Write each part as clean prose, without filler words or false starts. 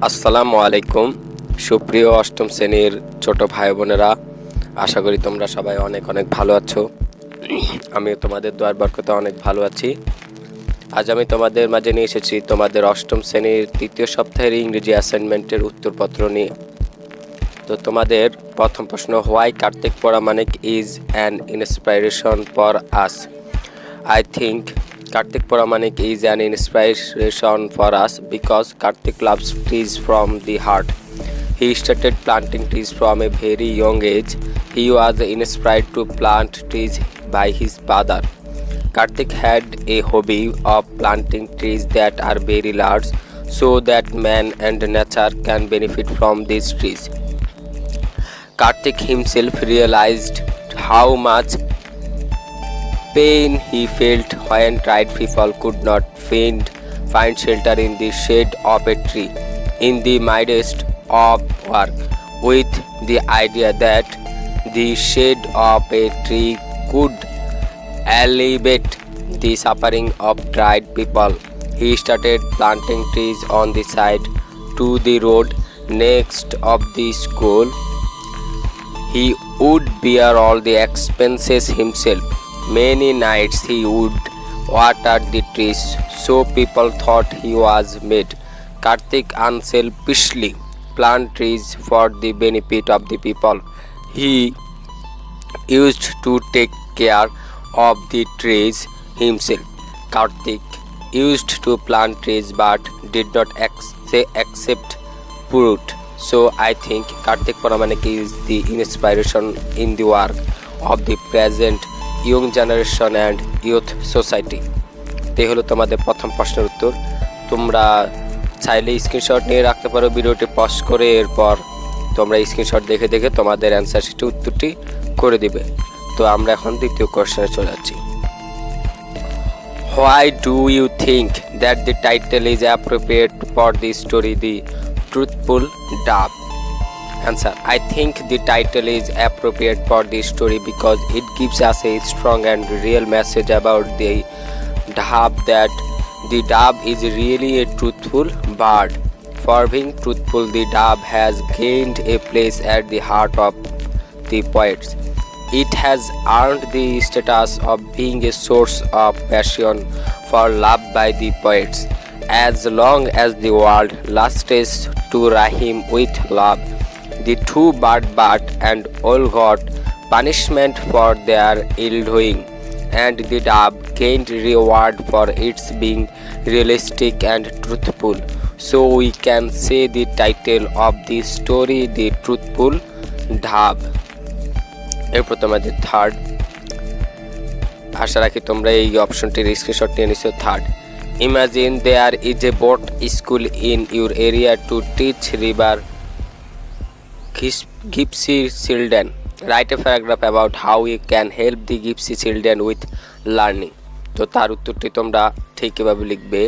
আসসালামু আলাইকুম সুপ্রিয় অষ্টম শ্রেণীর ছোট ভাই বোনেরা, আশা করি তোমরা সবাই অনেক অনেক ভালো আছো। আমি তোমাদের দোয়ার বরকতে অনেক ভালো আছি। আজ আমি তোমাদের মাঝে নিয়ে এসেছি তোমাদের অষ্টম শ্রেণীর তৃতীয় সপ্তাহের ইংরেজি অ্যাসাইনমেন্টের উত্তরপত্র নিয়ে। তো তোমাদের প্রথম প্রশ্ন, why Kartik Paramanik is an inspiration for us. I think Kartik Paramanik is an inspiration for us because Kartik loves trees from the heart. He started planting trees from a very young age. He was inspired to plant trees by his father. Kartik had a hobby of planting trees that are very large so that man and nature can benefit from these trees. Kartik himself realized how much pain he felt when tried people could not find shelter in the shade of a tree in the midst of work, with the idea that the shade of a tree could alleviate the suffering of tried people. He started planting trees on the side to the road next of the school. He would bear all the expenses himself. Many nights he would water the trees, so people thought he was mad. Kartik unselfishly planted trees for the benefit of the people. He used to take care of the trees himself. Kartik used to plant trees but did not accept fruit. So I think Kartik Paramanik is the inspiration in the work of the present young generation and youth society. এই হলো তোমাদের প্রথম প্রশ্নের উত্তর। তোমরা চাইলে screenshot নিয়ে রাখতে পারো ভিডিওটি পজ করে, এরপর তোমরা স্ক্রিনশট দেখে দেখে তোমাদের অ্যান্সার শিটে উত্তরটি করে দিবে। তো আমরা এখন দ্বিতীয় কোশ্চেনে চলে যাচ্ছি। Why do you think that the title is appropriate for the story the truthful dub? Answer. I think the title is appropriate for this story because it gives us a strong and real message about the dove, that the dove is really a truthful bird. For being truthful, the dove has gained a place at the heart of the poets. It has earned the status of being a source of passion for love by the poets. As long as the world lasts to rhyme with love, the two bird and all got punishment for their ill-doing, and the dove gained reward for its being realistic and truthful. So we can say the title of the story the truthful dove. এরপর তোমাদের third, আশা রাখি তোমরা এই অপশনটির screenshot নিয়ে নিছো। Third, imagine there is a boat school in your area to teach river Gypsy children. Write a paragraph about how you can help the Gypsy children with learning. তো তার উত্তরটি তোমরা ঠিক কিভাবে লিখবে?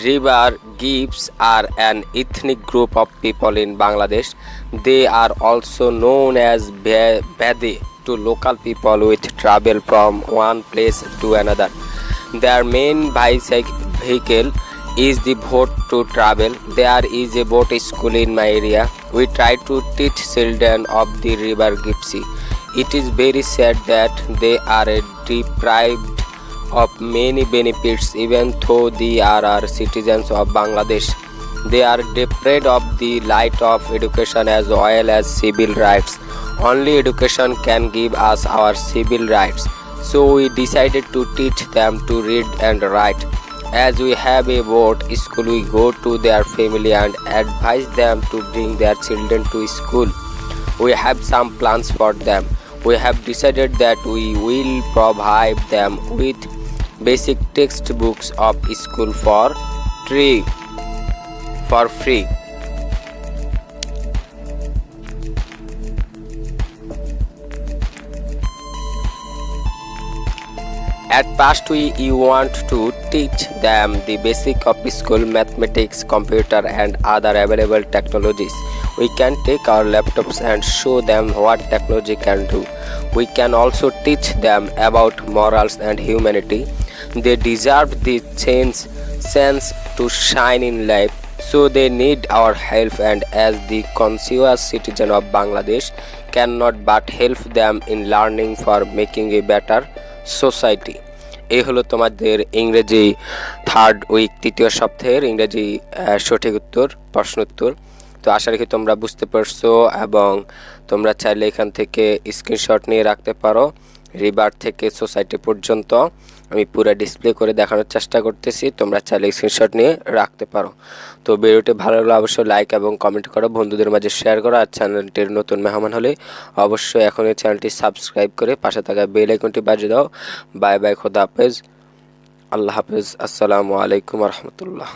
River Gyps are an ethnic group of people in Bangladesh. They are also known as Bade to local people with travel from one place to another. Their main vehicle is the boat to travel. There is a boat school in my area. We try to teach children of the river Gypsy. It is very sad that they are deprived of many benefits even though they are citizens of Bangladesh. They are deprived of the light of education as well as civil rights. Only education can give us our civil rights. So we decided to teach them to read and write. As we have a boat school, we go to their family and advise them to bring their children to school. We have some plans for them. We have decided that we will provide them with basic textbooks of school for free. At first we want to teach them the basic of school, mathematics, computer and other available technologies. We can take our laptops and show them what technology can do. We can also teach them about morals and humanity. They deserve the chance to shine in life, so they need our help, and as the conscious citizen of Bangladesh cannot but help them in learning for making a better society. এই হলো তোমাদের ইংরেজি third week তৃতীয় সপ্তাহের ইংরেজি সঠিক উত্তর প্রশ্ন উত্তর। তো আশা রাখি তোমরা বুঝতে পারছো এবং তোমরা চাইলে এখান থেকে স্ক্রিনশট নিয়ে রাখতে পারো। রিভার থেকে সোসাইটি পর্যন্ত আমি পুরো ডিসপ্লে করে দেখানোর চেষ্টা করতেছি, তোমরা চাইলে স্ক্রিনশট নিয়ে রাখতে পারো। তো ভিডিওটি ভালো লাগলে অবশ্যই লাইক এবং কমেন্ট করো, বন্ধুদের মাঝে শেয়ার করো। আর চ্যানেলটির নতুন মেহমান হলে অবশ্যই এখন এই চ্যানেলটি সাবস্ক্রাইব করে পাশে থাকা বেল আইকনটি বাজিয়ে দাও। বাই বাই, খোদা হাফেজ, আল্লাহ হাফেজ, আসসালামু আলাইকুম রহমতুল্লাহ।